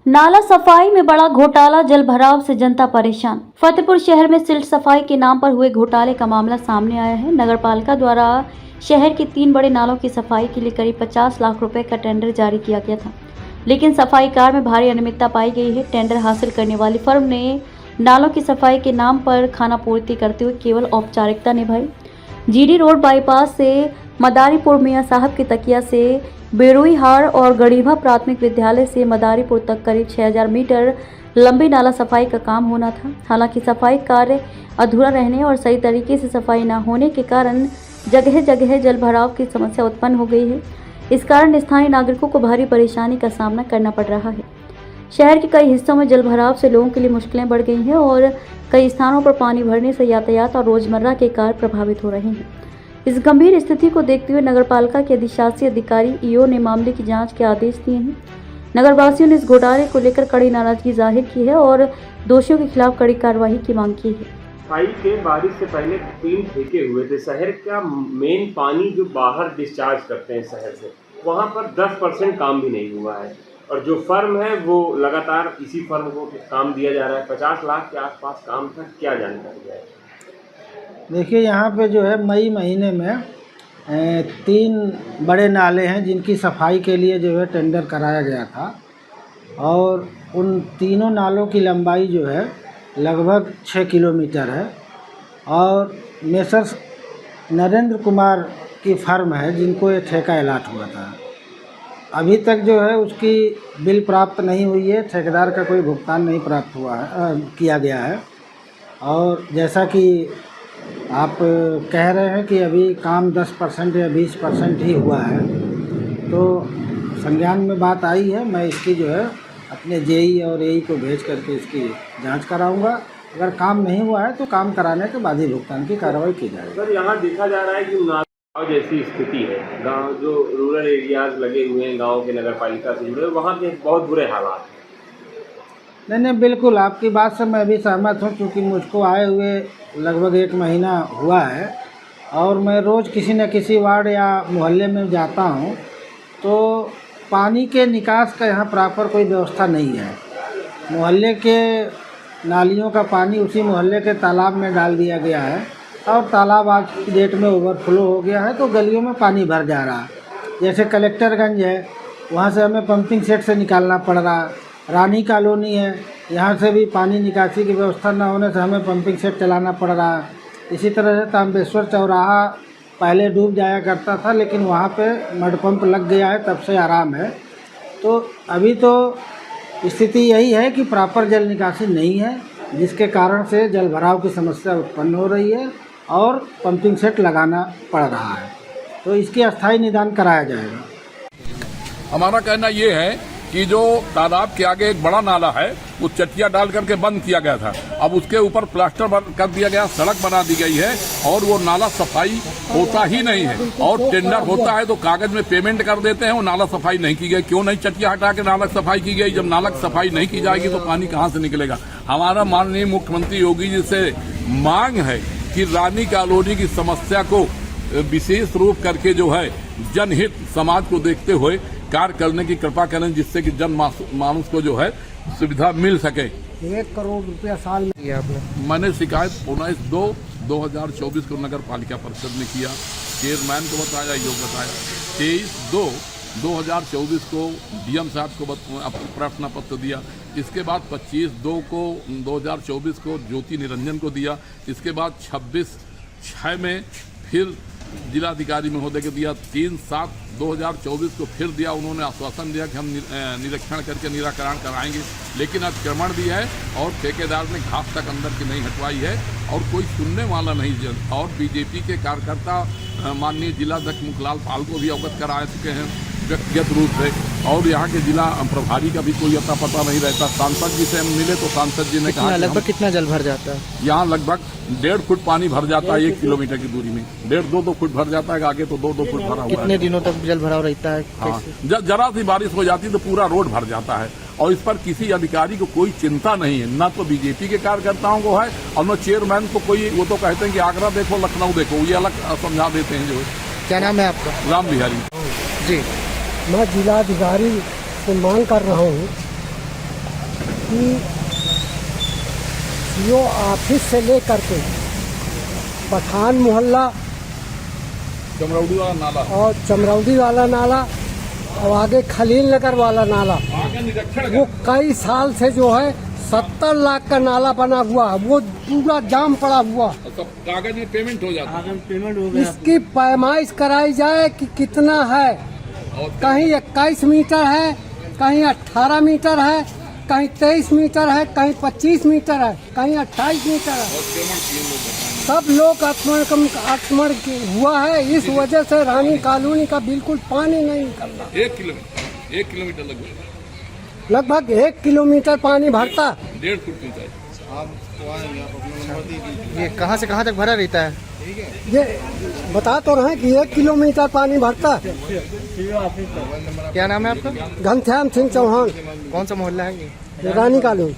नाला सफाई में बड़ा घोटाला, जल भराव से जनता परेशान। फतेहपुर शहर में सिल्ट सफाई के नाम पर हुए घोटाले का मामला सामने आया है। नगरपालिका द्वारा शहर के 3 बड़े नालों की सफाई के लिए करीब 50 लाख रुपए का टेंडर जारी किया गया था, लेकिन सफाई कार्य में भारी अनियमितता पाई गई है। टेंडर हासिल करने वाली फर्म ने नालों की सफाई के नाम पर खानापूर्ति करते हुए केवल औपचारिकता निभाई। जीडी रोड बाईपास से मदारीपुर मियां साहब के तकिया से बेरुईहार और गढ़ीभा प्राथमिक विद्यालय से मदारीपुर तक करीब 6000 मीटर लंबी नाला सफाई का काम होना था। हालांकि सफाई कार्य अधूरा रहने और सही तरीके से सफाई न होने के कारण जगह जगह जल भराव की समस्या उत्पन्न हो गई है। इस कारण स्थानीय नागरिकों को भारी परेशानी का सामना करना पड़ रहा है। शहर के कई हिस्सों में जल भराव से लोगों के लिए मुश्किलें बढ़ गई हैं और कई स्थानों पर पानी भरने से यातायात और रोजमर्रा के कार्य प्रभावित हो रहे हैं। इस गंभीर स्थिति को देखते हुए नगरपालिका के अधिशासी अधिकारी ईओ ने मामले की जांच के आदेश दिए हैं। नगरवासियों ने इस घोटाले को लेकर कड़ी नाराजगी जाहिर की है और दोषियों के खिलाफ कड़ी कार्रवाई की मांग की है। सफाई के बारिश से पहले 3 ठेके हुए थे। शहर का मेन पानी जो बाहर डिस्चार्ज करते हैं शहर से, वहाँ पर 10% काम भी नहीं हुआ है और जो फर्म है वो लगातार इसी फर्म को काम दिया जा रहा है। 50 लाख के आसपास काम था। क्या जानकारी है? देखिए, यहाँ पे जो है मई महीने में 3 बड़े नाले हैं जिनकी सफाई के लिए जो है टेंडर कराया गया था और उन तीनों नालों की लंबाई जो है लगभग 6 किलोमीटर है और मेसर्स नरेंद्र कुमार की फर्म है जिनको ये ठेका अलाट हुआ था। अभी तक जो है उसकी बिल प्राप्त नहीं हुई है, ठेकेदार का कोई भुगतान नहीं प्राप्त हुआ है, किया गया है। और जैसा कि आप कह रहे हैं कि अभी काम 10% या 20% ही हुआ है, तो संज्ञान में बात आई है। मैं इसकी जो है अपने जेई और एई को भेज करके इसकी जांच कराऊंगा। अगर काम नहीं हुआ है तो काम कराने के बाद ही भुगतान की कार्रवाई की जाएगी। सर, यहाँ देखा जा रहा है कि नाला जैसी स्थिति है, गांव जो रूरल एरियाज लगे हुए हैं गांव के नगरपालिका से जुड़े, वहाँ के बहुत बुरे हालात हैं। नहीं, बिल्कुल आपकी बात से मैं भी सहमत हूँ, क्योंकि मुझको आए हुए लगभग 1 महीना हुआ है और मैं रोज़ किसी न किसी वार्ड या मोहल्ले में जाता हूँ, तो पानी के निकास का यहाँ प्रॉपर कोई व्यवस्था नहीं है। मोहल्ले के नालियों का पानी उसी मोहल्ले के तालाब में डाल दिया गया है और तालाब आज की डेट में ओवरफ्लो हो गया है, तो गलियों में पानी भर जा रहा है। जैसे कलेक्टरगंज है, वहाँ से हमें पंपिंग सेट से निकालना पड़ रहा है। रानी कॉलोनी है, यहाँ से भी पानी निकासी की व्यवस्था न होने से हमें पंपिंग सेट चलाना पड़ रहा है। इसी तरह से ताम्बेश्वर चौराहा पहले डूब जाया करता था, लेकिन वहाँ पे मड पंप लग गया है, तब से आराम है। तो अभी तो स्थिति यही है कि प्रॉपर जल निकासी नहीं है, जिसके कारण से जल भराव की समस्या उत्पन्न हो रही है और पंपिंग सेट लगाना पड़ रहा है। तो इसकी अस्थायी निदान कराया जाएगा। हमारा कहना ये है कि जो तालाब के आगे एक बड़ा नाला है वो चटिया डाल करके बंद किया गया था, अब उसके ऊपर प्लास्टर कर दिया गया, सड़क बना दी गई है और वो नाला सफाई होता ही नहीं है। और टेंडर होता है तो कागज में पेमेंट कर देते हैं, वो नाला सफाई नहीं की गई। क्यों नहीं चटिया हटा के नाला सफाई की गई? जब नाला सफाई नहीं की जाएगी तो पानी कहाँ से निकलेगा? हमारा माननीय मुख्यमंत्री योगी जी से मांग है कि रानी कॉलोनी की समस्या को विशेष रूप करके जो है जनहित समाज को देखते हुए कार्य करने की कृपा करें, जिससे कि जन मानुष को जो है सुविधा मिल सके। 1 करोड़ रुपया साल में किया आपने? मैंने शिकायत 19/2/2024 को नगर पालिका परिषद ने किया, चेयरमैन को बताया, योग बताया। 23/2/2024 को डीएम साहब को प्रार्थना पत्र दिया। इसके बाद 25/2/2024 को ज्योति निरंजन को दिया। इसके बाद 26/6 में फिर जिलाधिकारी महोदय को दिया। 3/7/2024 को फिर दिया। उन्होंने आश्वासन दिया कि हम निरीक्षण करके निराकरण कराएंगे, लेकिन अतिक्रमण भी है और ठेकेदार ने घास तक अंदर की नहीं हटवाई है और कोई सुनने वाला नहीं। और बीजेपी के कार्यकर्ता माननीय जिलाध्यक्ष मुखलाल पाल को भी अवगत करा चुके हैं व्यक्तिगत रूप से, और यहाँ के जिला प्रभारी का भी कोई अता पता नहीं रहता। सांसद जी से हम मिले तो सांसद जी ने कहा लगभग कितना जल भर जाता है? यहाँ लगभग 1.5 फुट पानी भर जाता है 1 किलोमीटर की दूरी में। 1.5-2 फुट भर जाता है, आगे तो 2-2 फुट भरा हुआ है। कितने दिनों तक जल भराव रहता है? हाँ, जरा सी बारिश हो जाती तो पूरा रोड भर जाता है और इस पर किसी अधिकारी को कोई चिंता नहीं है, न तो बीजेपी के कार्यकर्ताओं को है और न चेयरमैन को कोई। वो तो कहते हैं कि आगरा देखो, लखनऊ देखो, ये अलग समझा देते हैं। जो क्या नाम है आपका? राम बिहारी जी। मैं जिलाधिकारी से मांग कर रहा हूँ कि सीओ ऑफिस से लेकर के पठान मोहल्ला चमरौड़ी वाला नाला और चमरौदी वाला नाला और आगे खलील नगर वाला नाला, आगे निरीक्षण वो कई साल से जो है 70 लाख का नाला बना हुआ है, वो पूरा जाम पड़ा हुआ। सब कागज में पेमेंट हो जाता है। इसकी पैमाइश कराई जाए कि कितना है, और कहीं 21 मीटर है, कहीं 18 मीटर है, कहीं 23 मीटर है, कहीं 25 मीटर है, कहीं 28 मीटर है। पेमेंट किए लोग बताएंगे। सब लोग आत्मण हुआ है। इस वजह से रानी कॉलोनी का बिल्कुल पानी नहीं निकल रहा। 1 किलोमीटर लगभग 1 किलोमीटर पानी भरता। 1.5 फुट ऊंचाई। ये कहाँ से कहाँ तक भरा रहता है? ये बता तो रहे हैं कि 1 किलोमीटर पानी भरता है। क्या नाम है आपका? घनश्याम सिंह चौहान, कौन सा मोहल्ला है ये? रानी कॉलोनी।